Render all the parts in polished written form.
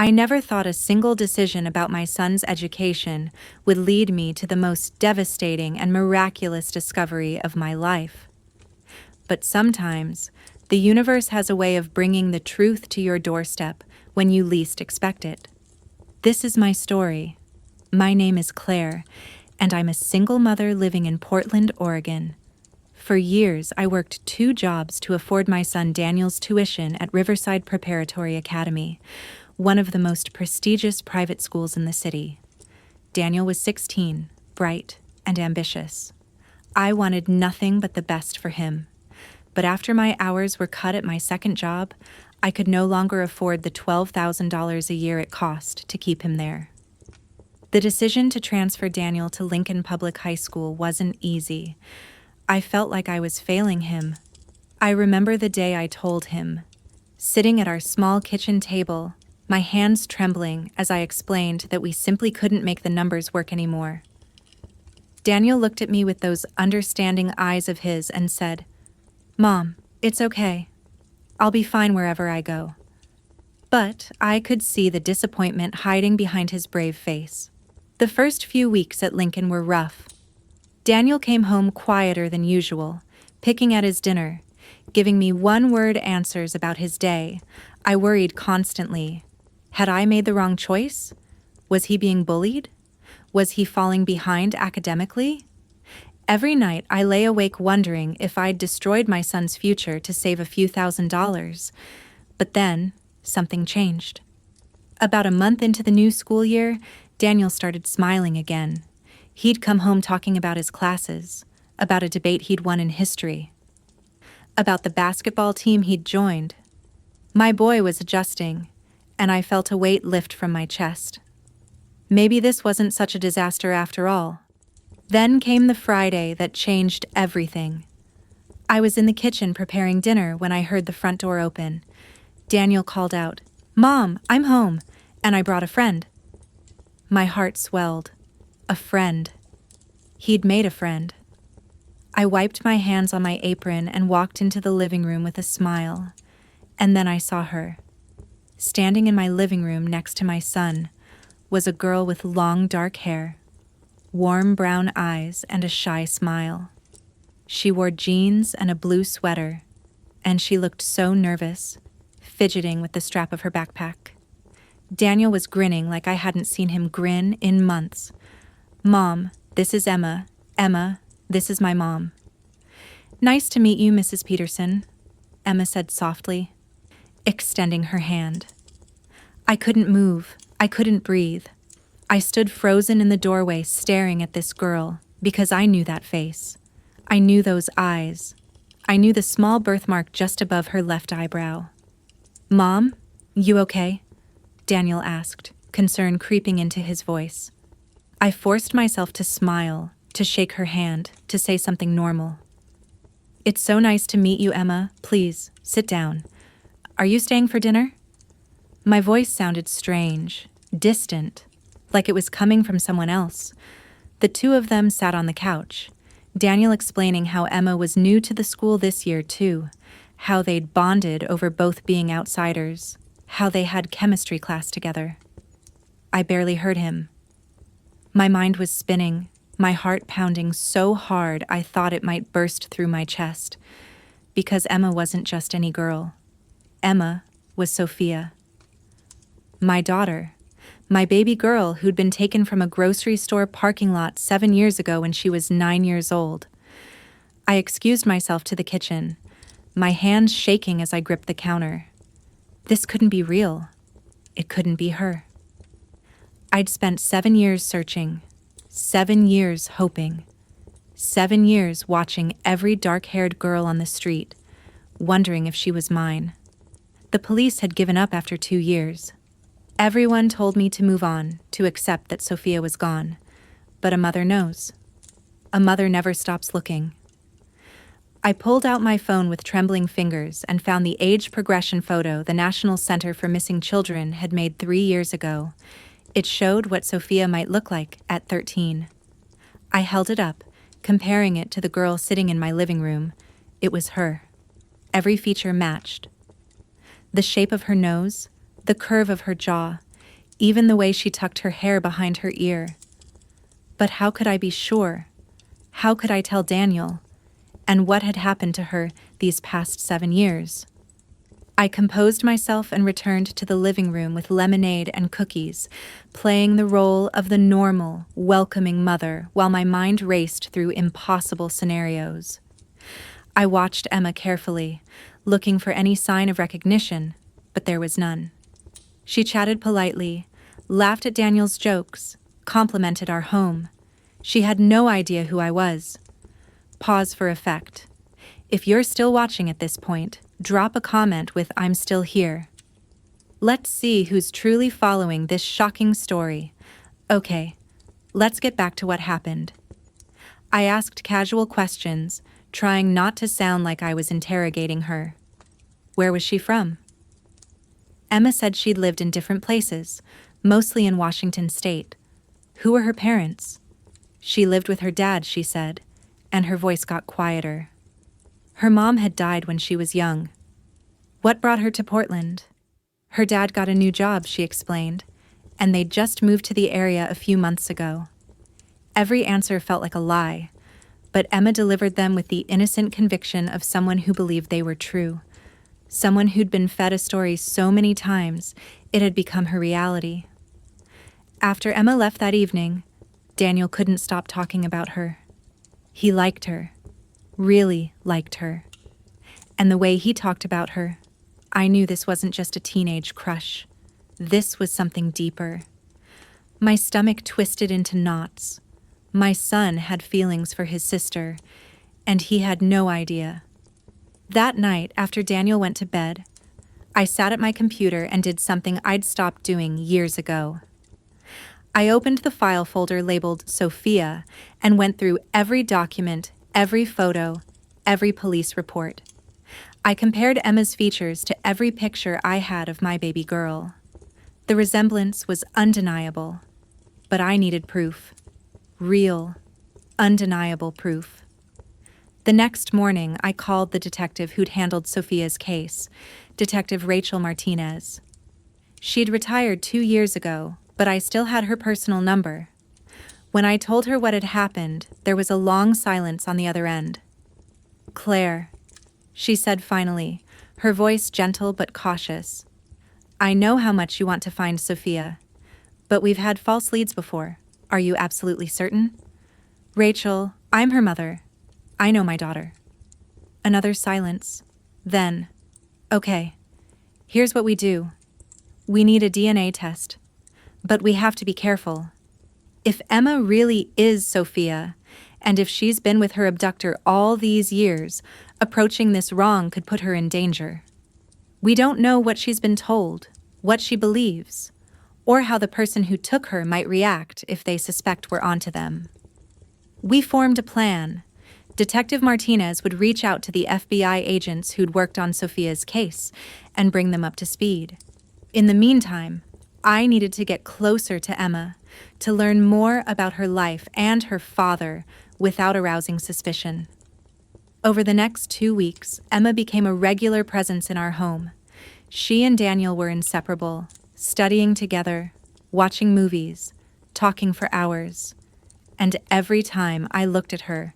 I never thought a single decision about my son's education would lead me to the most devastating and miraculous discovery of my life. But sometimes, the universe has a way of bringing the truth to your doorstep when you least expect it. This is my story. My name is Claire, and I'm a single mother living in Portland, Oregon. For years, I worked 2 jobs to afford my son Daniel's tuition at Riverside Preparatory Academy, one of the most prestigious private schools in the city. Daniel was 16, bright, and ambitious. I wanted nothing but the best for him. But after my hours were cut at my second job, I could no longer afford the $12,000 a year it cost to keep him there. The decision to transfer Daniel to Lincoln Public High School wasn't easy. I felt like I was failing him. I remember the day I told him, sitting at our small kitchen table, my hands trembling as I explained that we simply couldn't make the numbers work anymore. Daniel looked at me with those understanding eyes of his and said, "Mom, it's okay. I'll be fine wherever I go." But I could see the disappointment hiding behind his brave face. The first few weeks at Lincoln were rough. Daniel came home quieter than usual, picking at his dinner, giving me one-word answers about his day. I worried constantly. Had I made the wrong choice? Was he being bullied? Was he falling behind academically? Every night I lay awake wondering if I'd destroyed my son's future to save a few $1,000s. But then, something changed. About a month into the new school year, Daniel started smiling again. He'd come home talking about his classes, about a debate he'd won in history, about the basketball team he'd joined. My boy was adjusting, and I felt a weight lift from my chest. Maybe this wasn't such a disaster after all. Then came the Friday that changed everything. I was in the kitchen preparing dinner when I heard the front door open. Daniel called out, "Mom, I'm home, and I brought a friend." My heart swelled. A friend. He'd made a friend. I wiped my hands on my apron and walked into the living room with a smile. And then I saw her. Standing in my living room next to my son was a girl with long dark hair, warm brown eyes, and a shy smile. She wore jeans and a blue sweater, and she looked so nervous, fidgeting with the strap of her backpack. Daniel was grinning like I hadn't seen him grin in months. "Mom, this is Emma. Emma, this is my mom." "Nice to meet you, Mrs. Peterson," Emma said softly, extending her hand. I couldn't move. I couldn't breathe. I stood frozen in the doorway staring at this girl because I knew that face. I knew those eyes. I knew the small birthmark just above her left eyebrow. "Mom, you okay?" Daniel asked, concern creeping into his voice. I forced myself to smile, to shake her hand, to say something normal. "It's so nice to meet you, Emma. Please, sit down. Are you staying for dinner?" My voice sounded strange, distant, like it was coming from someone else. The two of them sat on the couch, Daniel explaining how Emma was new to the school this year too, how they'd bonded over both being outsiders, how they had chemistry class together. I barely heard him. My mind was spinning, my heart pounding so hard I thought it might burst through my chest. Because Emma wasn't just any girl. Emma was Sophia. My daughter. My baby girl who'd been taken from a grocery store parking lot 7 years ago when she was 9 years old. I excused myself to the kitchen, my hands shaking as I gripped the counter. This couldn't be real. It couldn't be her. I'd spent 7 years searching, 7 years hoping, 7 years watching every dark-haired girl on the street, wondering if she was mine. The police had given up after 2 years. Everyone told me to move on, to accept that Sophia was gone. But a mother knows. A mother never stops looking. I pulled out my phone with trembling fingers and found the age progression photo the National Center for Missing Children had made 3 years ago. It showed what Sophia might look like at 13. I held it up, comparing it to the girl sitting in my living room. It was her. Every feature matched. The shape of her nose, the curve of her jaw, even the way she tucked her hair behind her ear. But how could I be sure? How could I tell Daniel? And what had happened to her these past 7 years? I composed myself and returned to the living room with lemonade and cookies, playing the role of the normal, welcoming mother while my mind raced through impossible scenarios. I watched Emma carefully, looking for any sign of recognition, but there was none. She chatted politely, laughed at Daniel's jokes, complimented our home. She had no idea who I was. Pause for effect. If you're still watching at this point, drop a comment with "I'm still here." Let's see who's truly following this shocking story. Okay, let's get back to what happened. I asked casual questions, trying not to sound like I was interrogating her. Where was she from? Emma said she'd lived in different places, mostly in Washington state. Who were her parents? She lived with her dad, she said, and her voice got quieter. Her mom had died when she was young. What brought her to Portland? Her dad got a new job, she explained, and they'd just moved to the area a few months ago. Every answer felt like a lie, but Emma delivered them with the innocent conviction of someone who believed they were true. Someone who'd been fed a story so many times, it had become her reality. After Emma left that evening, Daniel couldn't stop talking about her. He liked her, really liked her. And the way he talked about her, I knew this wasn't just a teenage crush. This was something deeper. My stomach twisted into knots. My son had feelings for his sister, and he had no idea. That night, after Daniel went to bed, I sat at my computer and did something I'd stopped doing years ago. I opened the file folder labeled Sophia and went through every document, every photo, every police report. I compared Emma's features to every picture I had of my baby girl. The resemblance was undeniable, but I needed proof. Real, undeniable proof. The next morning, I called the detective who'd handled Sophia's case, Detective Rachel Martinez. She'd retired 2 years ago, but I still had her personal number. When I told her what had happened, there was a long silence on the other end. "Claire," she said finally, her voice gentle but cautious. "I know how much you want to find Sophia, but we've had false leads before. Are you absolutely certain?" "Rachel, I'm her mother. I know my daughter." Another silence. Then, "Okay, here's what we do. We need a DNA test, but we have to be careful. If Emma really is Sophia, and if she's been with her abductor all these years, approaching this wrong could put her in danger. We don't know what she's been told, what she believes, or how the person who took her might react if they suspect we're onto them." We formed a plan. Detective Martinez would reach out to the FBI agents who'd worked on Sophia's case and bring them up to speed. In the meantime, I needed to get closer to Emma, to learn more about her life and her father without arousing suspicion. Over the next 2 weeks, Emma became a regular presence in our home. She and Daniel were inseparable, studying together, watching movies, talking for hours. And every time I looked at her,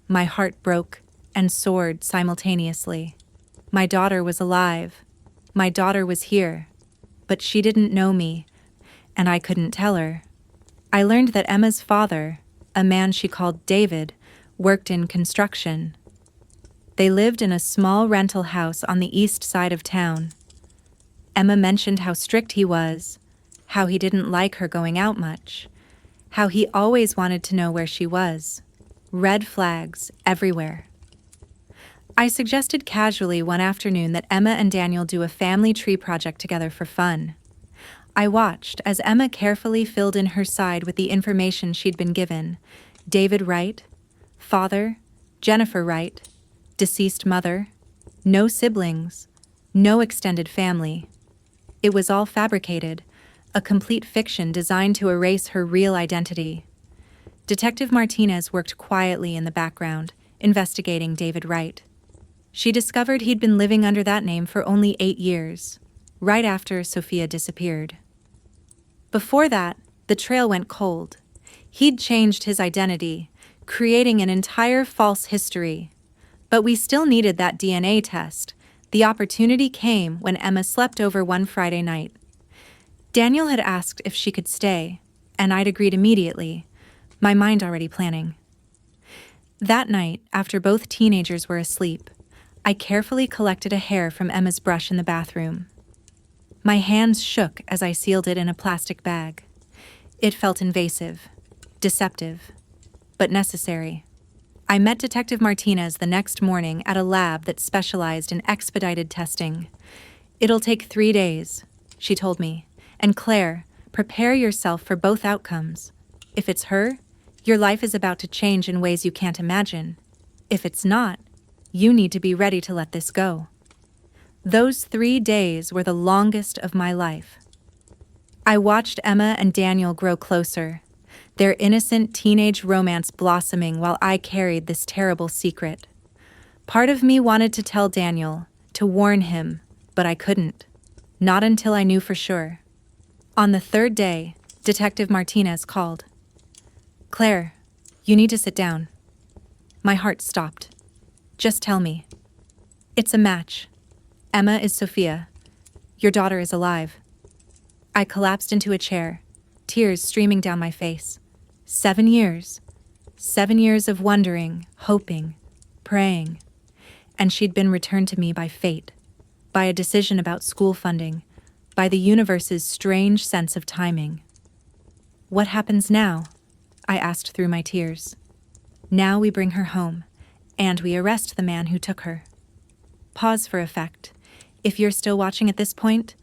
my heart broke and soared simultaneously. My daughter was alive. My daughter was here. But she didn't know me, and I couldn't tell her. I learned that Emma's father, a man she called David, worked in construction. They lived in a small rental house on the east side of town. Emma mentioned how strict he was, how he didn't like her going out much, how he always wanted to know where she was. Red flags everywhere. I suggested casually one afternoon that Emma and Daniel do a family tree project together for fun. I watched as Emma carefully filled in her side with the information she'd been given. David Wright, father, Jennifer Wright, deceased mother, no siblings, no extended family. It was all fabricated, a complete fiction designed to erase her real identity. Detective Martinez worked quietly in the background, investigating David Wright. She discovered he'd been living under that name for only 8 years, right after Sophia disappeared. Before that, the trail went cold. He'd changed his identity, creating an entire false history. But we still needed that DNA test. The opportunity came when Emma slept over one Friday night. Daniel had asked if she could stay, and I'd agreed immediately, my mind already planning. That night, after both teenagers were asleep, I carefully collected a hair from Emma's brush in the bathroom. My hands shook as I sealed it in a plastic bag. It felt invasive, deceptive, but necessary. I met Detective Martinez the next morning at a lab that specialized in expedited testing. "It'll take 3 days," she told me. "And Claire, prepare yourself for both outcomes. If it's her, your life is about to change in ways you can't imagine. If it's not, you need to be ready to let this go." Those 3 days were the longest of my life. I watched Emma and Daniel grow closer, their innocent teenage romance blossoming while I carried this terrible secret. Part of me wanted to tell Daniel, to warn him, but I couldn't. Not until I knew for sure. On the 3rd day, Detective Martinez called. "Claire, you need to sit down." My heart stopped. "Just tell me." "It's a match. Emma is Sophia. Your daughter is alive." I collapsed into a chair, tears streaming down my face. 7 years. 7 years of wondering, hoping, praying. And she'd been returned to me by fate, by a decision about school funding, by the universe's strange sense of timing. "What happens now?" I asked through my tears. "Now we bring her home, and we arrest the man who took her." Pause for effect. If you're still watching at this point,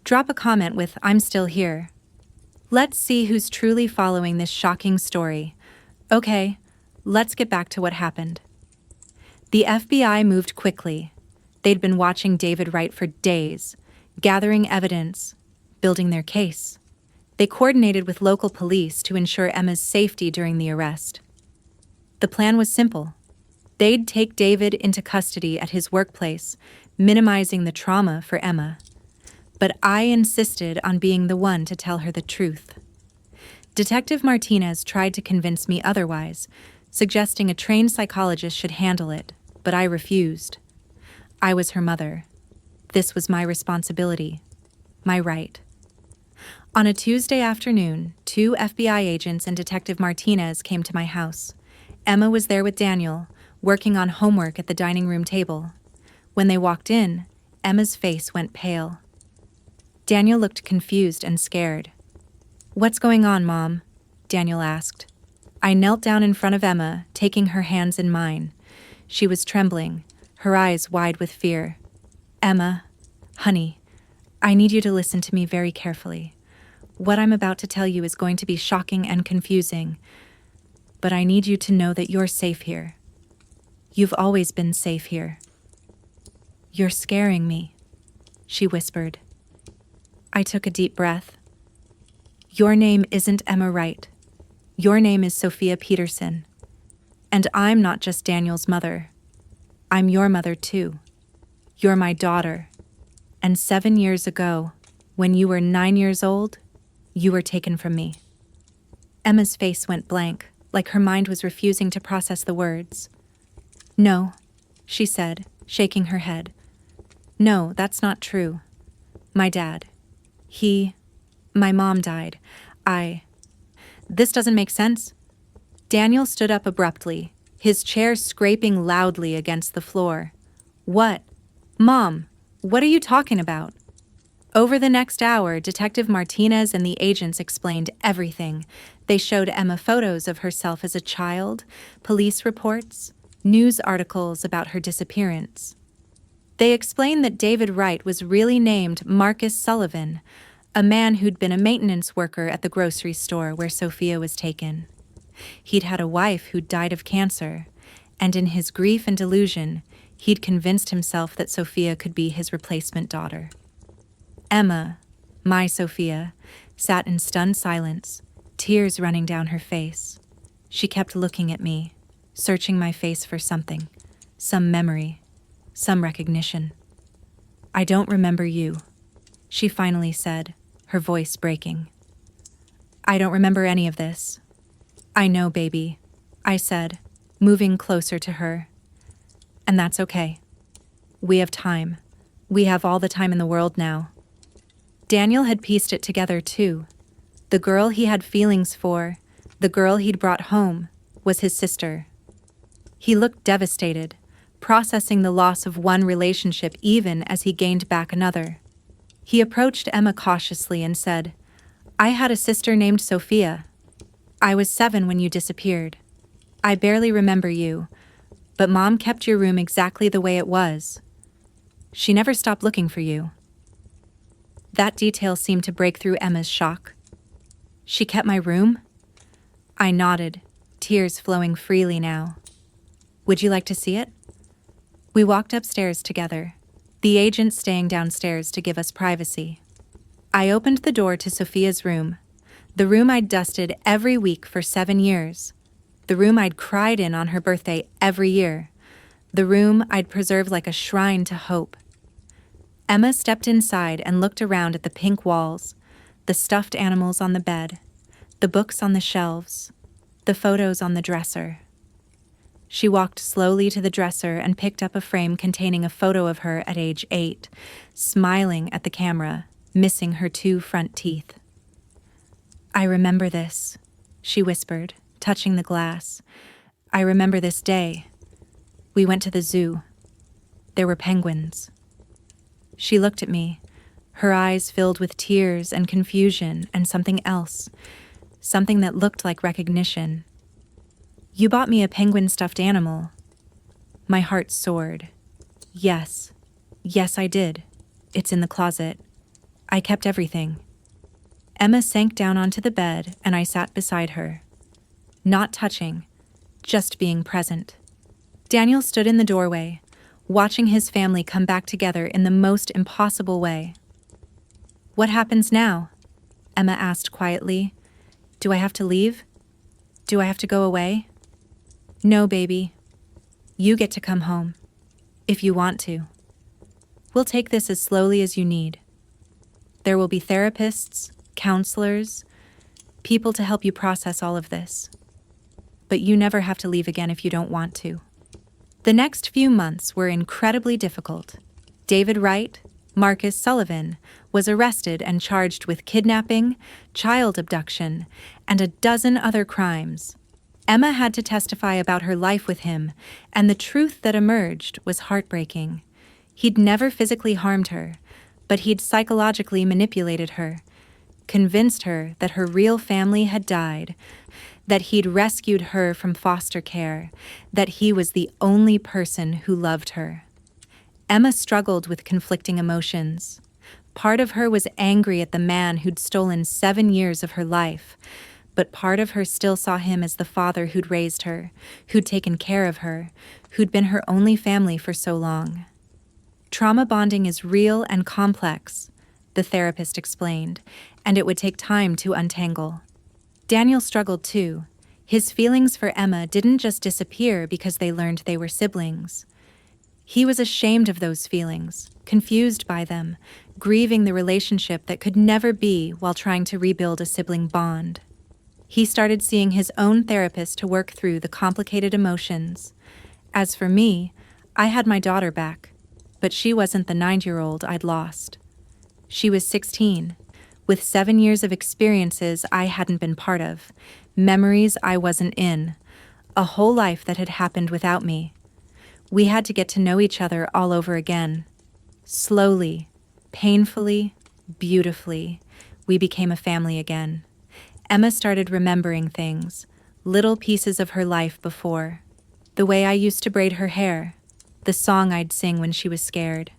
drop a comment with "I'm still here." Let's see who's truly following this shocking story. Okay, let's get back to what happened. The FBI moved quickly. They'd been watching David Wright for days, gathering evidence, building their case. They coordinated with local police to ensure Emma's safety during the arrest. The plan was simple. They'd take David into custody at his workplace, minimizing the trauma for Emma. But I insisted on being the one to tell her the truth. Detective Martinez tried to convince me otherwise, suggesting a trained psychologist should handle it, but I refused. I was her mother. This was my responsibility, my right. On a Tuesday afternoon, 2 FBI agents and Detective Martinez came to my house. Emma was there with Daniel, working on homework at the dining room table. When they walked in, Emma's face went pale. Daniel looked confused and scared. "What's going on, Mom?" Daniel asked. I knelt down in front of Emma, taking her hands in mine. She was trembling, her eyes wide with fear. "Emma, honey, I need you to listen to me very carefully. What I'm about to tell you is going to be shocking and confusing, but I need you to know that you're safe here. You've always been safe here." "You're scaring me," she whispered. I took a deep breath. "Your name isn't Emma Wright. Your name is Sophia Peterson. And I'm not just Daniel's mother. I'm your mother too. You're my daughter. And 7 years ago, when you were 9 years old, you were taken from me." Emma's face went blank, like her mind was refusing to process the words. "No," she said, shaking her head. "No, that's not true. My dad. My mom died. This doesn't make sense." Daniel stood up abruptly, his chair scraping loudly against the floor. "What? Mom, what are you talking about?" Over the next hour, Detective Martinez and the agents explained everything. They showed Emma photos of herself as a child, police reports, news articles about her disappearance. They explained that David Wright was really named Marcus Sullivan, a man who'd been a maintenance worker at the grocery store where Sophia was taken. He'd had a wife who'd died of cancer, and in his grief and delusion, he'd convinced himself that Sophia could be his replacement daughter. Emma, my Sophia, sat in stunned silence, tears running down her face. She kept looking at me, searching my face for something, some memory, some recognition. "I don't remember you," she finally said, her voice breaking. I don't remember any of this. I know, baby, I said, moving closer to her. And that's okay. We have time. We have all the time in the world now. Daniel had pieced it together too. The girl he had feelings for, the girl he'd brought home, was his sister. He looked devastated, processing the loss of one relationship even as he gained back another. He approached Emma cautiously and said, I had a sister named Sophia. I was 7 when you disappeared. I barely remember you, but Mom kept your room exactly the way it was. She never stopped looking for you. That detail seemed to break through Emma's shock. She kept my room? I nodded, tears flowing freely now. Would you like to see it? We walked upstairs together, the agent staying downstairs to give us privacy. I opened the door to Sophia's room, the room I'd dusted every week for 7 years, the room I'd cried in on her birthday every year, the room I'd preserved like a shrine to hope. Emma stepped inside and looked around at the pink walls, the stuffed animals on the bed, the books on the shelves, the photos on the dresser. She walked slowly to the dresser and picked up a frame containing a photo of her at age 8, smiling at the camera, missing her 2 front teeth. I remember this, she whispered, touching the glass. I remember this day. We went to the zoo. There were penguins. She looked at me, her eyes filled with tears and confusion and something else, something that looked like recognition. You bought me a penguin stuffed animal. My heart soared. Yes, I did. It's in the closet. I kept everything. Emma sank down onto the bed and I sat beside her. Not touching, just being present. Daniel stood in the doorway, watching his family come back together in the most impossible way. What happens now? Emma asked quietly. Do I have to leave? Do I have to go away? No, baby. You get to come home. If you want to. We'll take this as slowly as you need. There will be therapists, counselors, people to help you process all of this. But you never have to leave again if you don't want to. The next few months were incredibly difficult. David Wright, Marcus Sullivan, was arrested and charged with kidnapping, child abduction, and a dozen other crimes. Emma had to testify about her life with him, and the truth that emerged was heartbreaking. He'd never physically harmed her, but he'd psychologically manipulated her, convinced her that her real family had died, that he'd rescued her from foster care, that he was the only person who loved her. Emma struggled with conflicting emotions. Part of her was angry at the man who'd stolen 7 years of her life, but part of her still saw him as the father who'd raised her, who'd taken care of her, who'd been her only family for so long. Trauma bonding is real and complex, the therapist explained, and it would take time to untangle. Daniel struggled too. His feelings for Emma didn't just disappear because they learned they were siblings. He was ashamed of those feelings, confused by them, grieving the relationship that could never be while trying to rebuild a sibling bond. He started seeing his own therapist to work through the complicated emotions. As for me, I had my daughter back, but she wasn't the 9-year-old I'd lost. She was 16, with 7 years of experiences I hadn't been part of, memories I wasn't in, a whole life that had happened without me. We had to get to know each other all over again. Slowly, painfully, beautifully, we became a family again. Emma started remembering things, little pieces of her life before. The way I used to braid her hair, the song I'd sing when she was scared,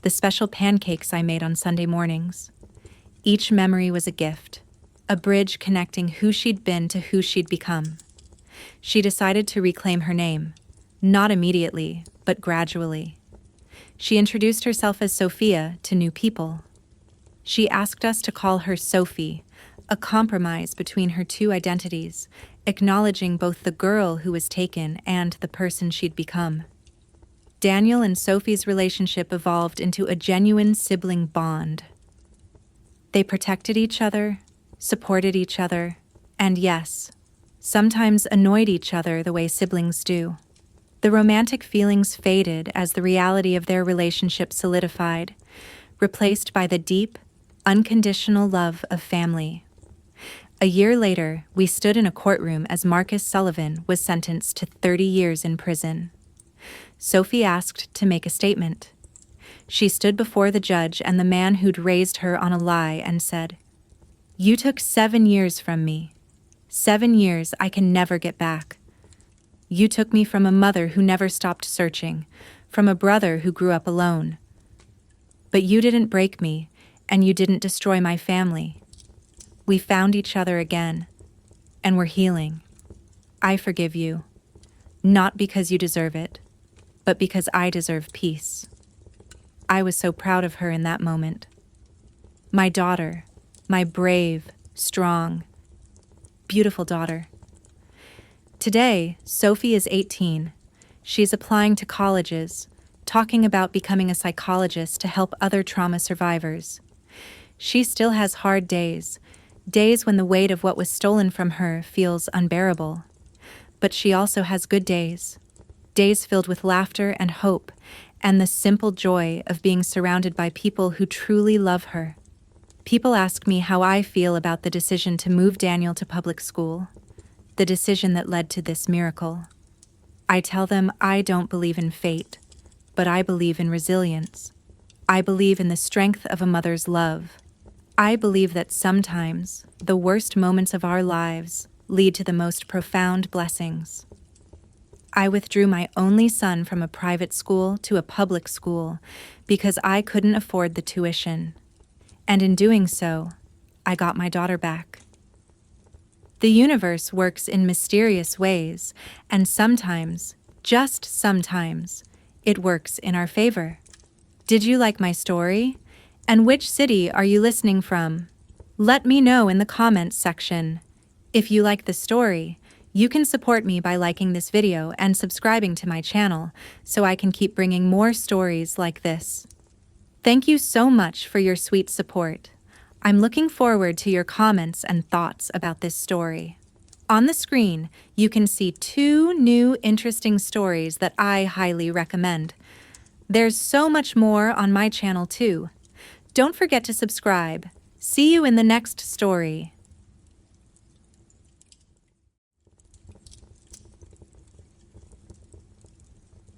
the special pancakes I made on Sunday mornings. Each memory was a gift, a bridge connecting who she'd been to who she'd become. She decided to reclaim her name, not immediately, but gradually. She introduced herself as Sophia to new people. She asked us to call her Sophie, a compromise between her 2 identities, acknowledging both the girl who was taken and the person she'd become. Daniel and Sophie's relationship evolved into a genuine sibling bond. They protected each other, supported each other, and yes, sometimes annoyed each other the way siblings do. The romantic feelings faded as the reality of their relationship solidified, replaced by the deep, unconditional love of family. A year later, we stood in a courtroom as Marcus Sullivan was sentenced to 30 years in prison. Sophie asked to make a statement. She stood before the judge and the man who'd raised her on a lie and said, "You took 7 years from me. 7 years I can never get back. You took me from a mother who never stopped searching, from a brother who grew up alone. But you didn't break me, and you didn't destroy my family. We found each other again, and we're healing. I forgive you, not because you deserve it, but because I deserve peace." I was so proud of her in that moment. My daughter, my brave, strong, beautiful daughter. Today, Sophie is 18. She's applying to colleges, talking about becoming a psychologist to help other trauma survivors. She still has hard days, days when the weight of what was stolen from her feels unbearable. But she also has good days, days filled with laughter and hope, and the simple joy of being surrounded by people who truly love her. People ask me how I feel about the decision to move Daniel to public school, the decision that led to this miracle. I tell them I don't believe in fate, but I believe in resilience. I believe in the strength of a mother's love. I believe that sometimes the worst moments of our lives lead to the most profound blessings. I withdrew my only son from a private school to a public school because I couldn't afford the tuition. And in doing so, I got my daughter back. The universe works in mysterious ways, and sometimes, just sometimes, it works in our favor. Did you like my story? And which city are you listening from? Let me know in the comments section. If you like the story, you can support me by liking this video and subscribing to my channel so I can keep bringing more stories like this. Thank you so much for your sweet support. I'm looking forward to your comments and thoughts about this story. On the screen, you can see 2 new interesting stories that I highly recommend. There's so much more on my channel too. Don't forget to subscribe. See you in the next story.